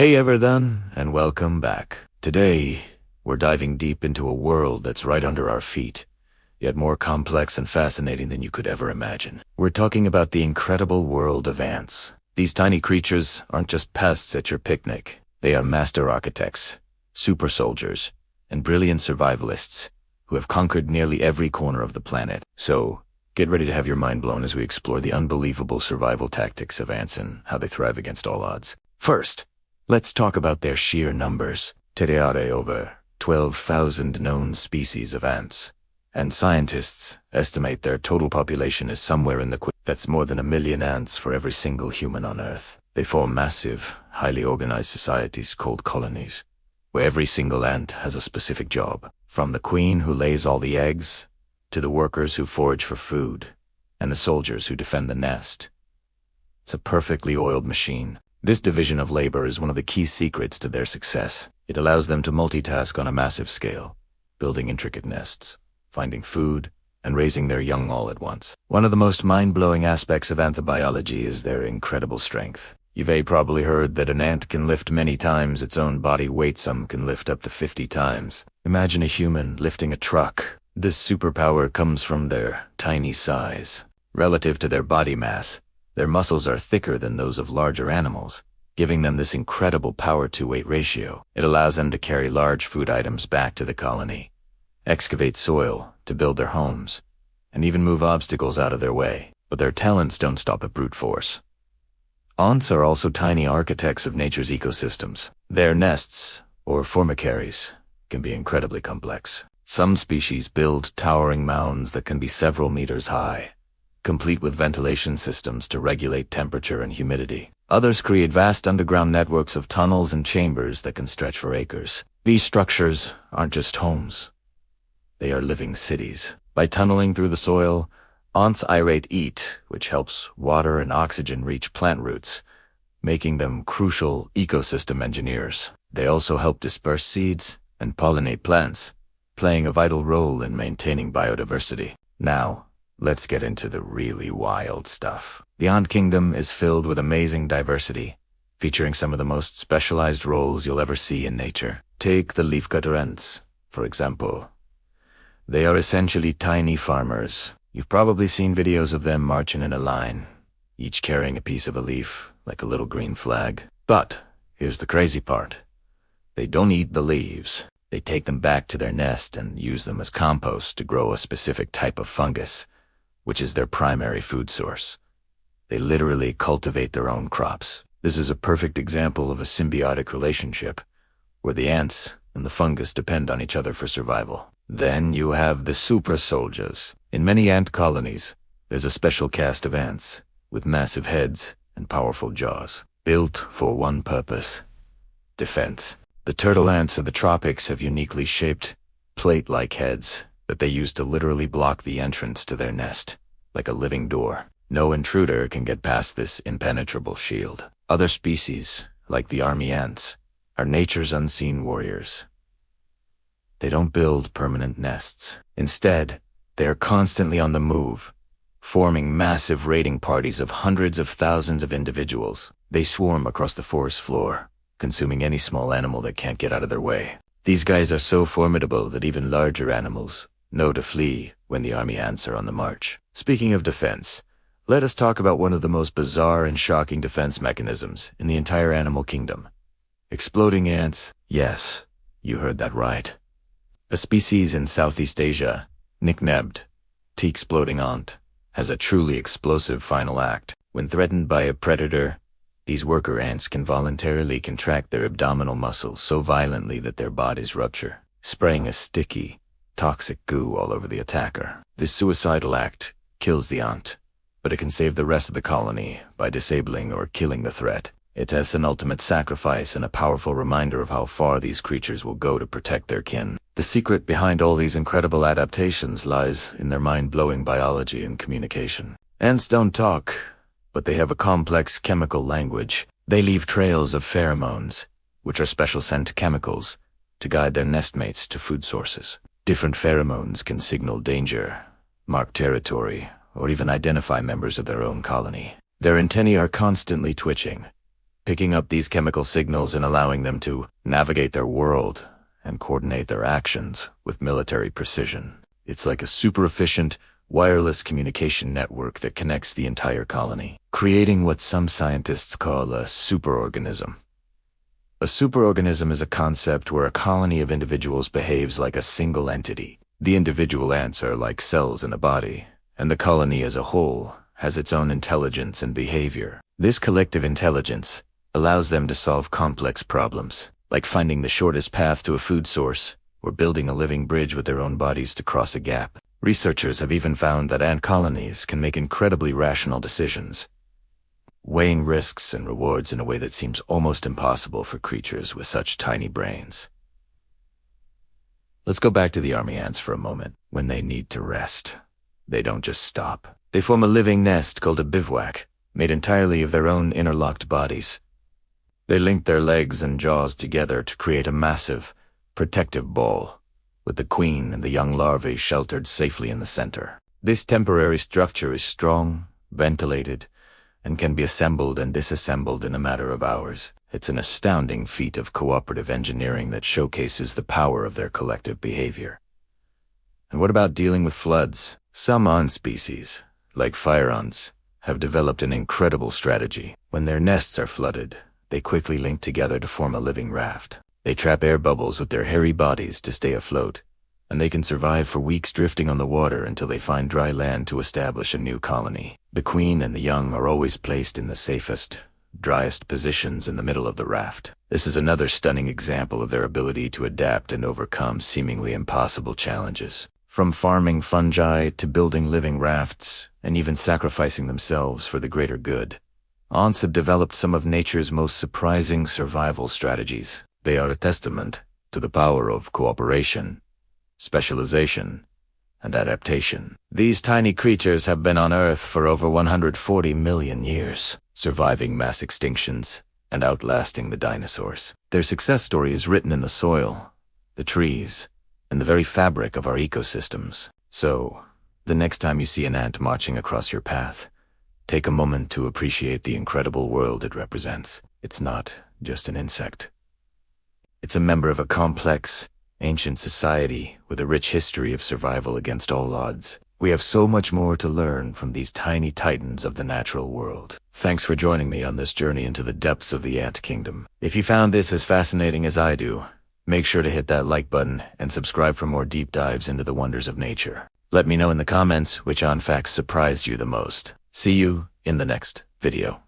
Hey everyone, and welcome back. Today, we're diving deep into a world that's right under our feet, yet more complex and fascinating than you could ever imagine. We're talking about the incredible world of ants. These tiny creatures aren't just pests at your picnic. They are master architects, super soldiers, and brilliant survivalists who have conquered nearly every corner of the planet. So, get ready to have your mind blown as we explore the unbelievable survival tactics of ants and how they thrive against all odds. First, let's talk about their sheer numbers. There are over 12,000 known species of ants, and scientists estimate their total population is somewhere in the that's more than 1 million ants for every single human on Earth. They form massive, highly organized societies called colonies, where every single ant has a specific job, from the queen who lays all the eggs, to the workers who forage for food, and the soldiers who defend the nest. It's a perfectly oiled machine. This division of labor is one of the key secrets to their success. It allows them to multitask on a massive scale, building intricate nests, finding food, and raising their young all at once. One of the most mind-blowing aspects of anthobiology is their incredible strength. You've probably heard that an ant can lift many times its own body weight. Some can lift up to 50 times. Imagine a human lifting a truck. This superpower comes from their tiny size. Relative to their body mass, their muscles are thicker than those of larger animals, giving them this incredible power-to-weight ratio. It allows them to carry large food items back to the colony, excavate soil to build their homes, and even move obstacles out of their way. But their talents don't stop at brute force. Ants are also tiny architects of nature's ecosystems. Their nests, or formicaries, can be incredibly complex. Some species build towering mounds that can be several meters high, complete with ventilation systems to regulate temperature and humidity. Others create vast underground networks of tunnels and chambers that can stretch for acres. These structures aren't just homes. They are living cities. By tunneling through the soil, ants eat, which helps water and oxygen reach plant roots, making them crucial ecosystem engineers. They also help disperse seeds and pollinate plants, playing a vital role in maintaining biodiversity. Now, let's get into the really wild stuff. The ant kingdom is filled with amazing diversity, featuring some of the most specialized roles you'll ever see in nature. Take the leafcutter ants, for example. They are essentially tiny farmers. You've probably seen videos of them marching in a line, each carrying a piece of a leaf, like a little green flag. But here's the crazy part. They don't eat the leaves. They take them back to their nest and use them as compost to grow a specific type of fungus, which is their primary food source. They literally cultivate their own crops. This is a perfect example of a symbiotic relationship, where the ants and the fungus depend on each other for survival. Then you have the super soldiers. In many ant colonies, there's a special caste of ants with massive heads and powerful jaws, built for one purpose: defense. The turtle ants of the tropics have uniquely shaped, plate-like heads that they use to literally block the entrance to their nest, like a living door. No intruder can get past this impenetrable shield. Other species, like the army ants, are nature's unseen warriors. They don't build permanent nests. Instead, they are constantly on the move, forming massive raiding parties of hundreds of thousands of individuals. They swarm across the forest floor, consuming any small animal that can't get out of their way. These guys are so formidable that even larger animals know to flee when the army ants are on the march. Speaking of defense, let us talk about one of the most bizarre and shocking defense mechanisms in the entire animal kingdom. Exploding ants. Yes, you heard that right. A species in Southeast Asia, nicknamed the exploding ant, has a truly explosive final act. When threatened by a predator, these worker ants can voluntarily contract their abdominal muscles so violently that their bodies rupture, spraying a sticky, toxic goo all over the attacker. This suicidal act kills the ant, but it can save the rest of the colony by disabling or killing the threat. It is an ultimate sacrifice and a powerful reminder of how far these creatures will go to protect their kin. The secret behind all these incredible adaptations lies in their mind-blowing biology and communication. Ants don't talk, but they have a complex chemical language. They leave trails of pheromones, which are special scent chemicals, to guide their nestmates to food sources. Different pheromones can signal danger, mark territory, or even identify members of their own colony. Their antennae are constantly twitching, picking up these chemical signals and allowing them to navigate their world and coordinate their actions with military precision. It's like a super efficient, wireless communication network that connects the entire colony, creating what some scientists call a superorganism. A superorganism is a concept where a colony of individuals behaves like a single entity. The individual ants are like cells in a body, and the colony as a whole has its own intelligence and behavior. This collective intelligence allows them to solve complex problems, like finding the shortest path to a food source or building a living bridge with their own bodies to cross a gap. Researchers have even found that ant colonies can make incredibly rational decisions, weighing risks and rewards in a way that seems almost impossible for creatures with such tiny brains. Let's go back to the army ants for a moment. When they need to rest, they don't just stop. They form a living nest called a bivouac, made entirely of their own interlocked bodies. They link their legs and jaws together to create a massive, protective ball, with the queen and the young larvae sheltered safely in the center. This temporary structure is strong, ventilated, and can be assembled and disassembled in a matter of hours. It's an astounding feat of cooperative engineering that showcases the power of their collective behavior. And what about dealing with floods? Some ant species, like fire ants, have developed an incredible strategy. When their nests are flooded, they quickly link together to form a living raft. They trap air bubbles with their hairy bodies to stay afloat, and they can survive for weeks drifting on the water until they find dry land to establish a new colony. The queen and the young are always placed in the safest, driest positions in the middle of the raft. This is another stunning example of their ability to adapt and overcome seemingly impossible challenges. From farming fungi to building living rafts, and even sacrificing themselves for the greater good, ants have developed some of nature's most surprising survival strategies. They are a testament to the power of cooperation, specialization, and adaptation. These tiny creatures have been on Earth for over 140 million years, surviving mass extinctions and outlasting the dinosaurs. Their success story is written in the soil, the trees, and the very fabric of our ecosystems. So, the next time you see an ant marching across your path, take a moment to appreciate the incredible world it represents. It's not just an insect. It's a member of a complex, ancient society with a rich history of survival against all odds. We have so much more to learn from these tiny titans of the natural world. Thanks for joining me on this journey into the depths of the ant kingdom. If you found this as fascinating as I do, make sure to hit that like button and subscribe for more deep dives into the wonders of nature. Let me know in the comments which ant facts surprised you the most. See you in the next video.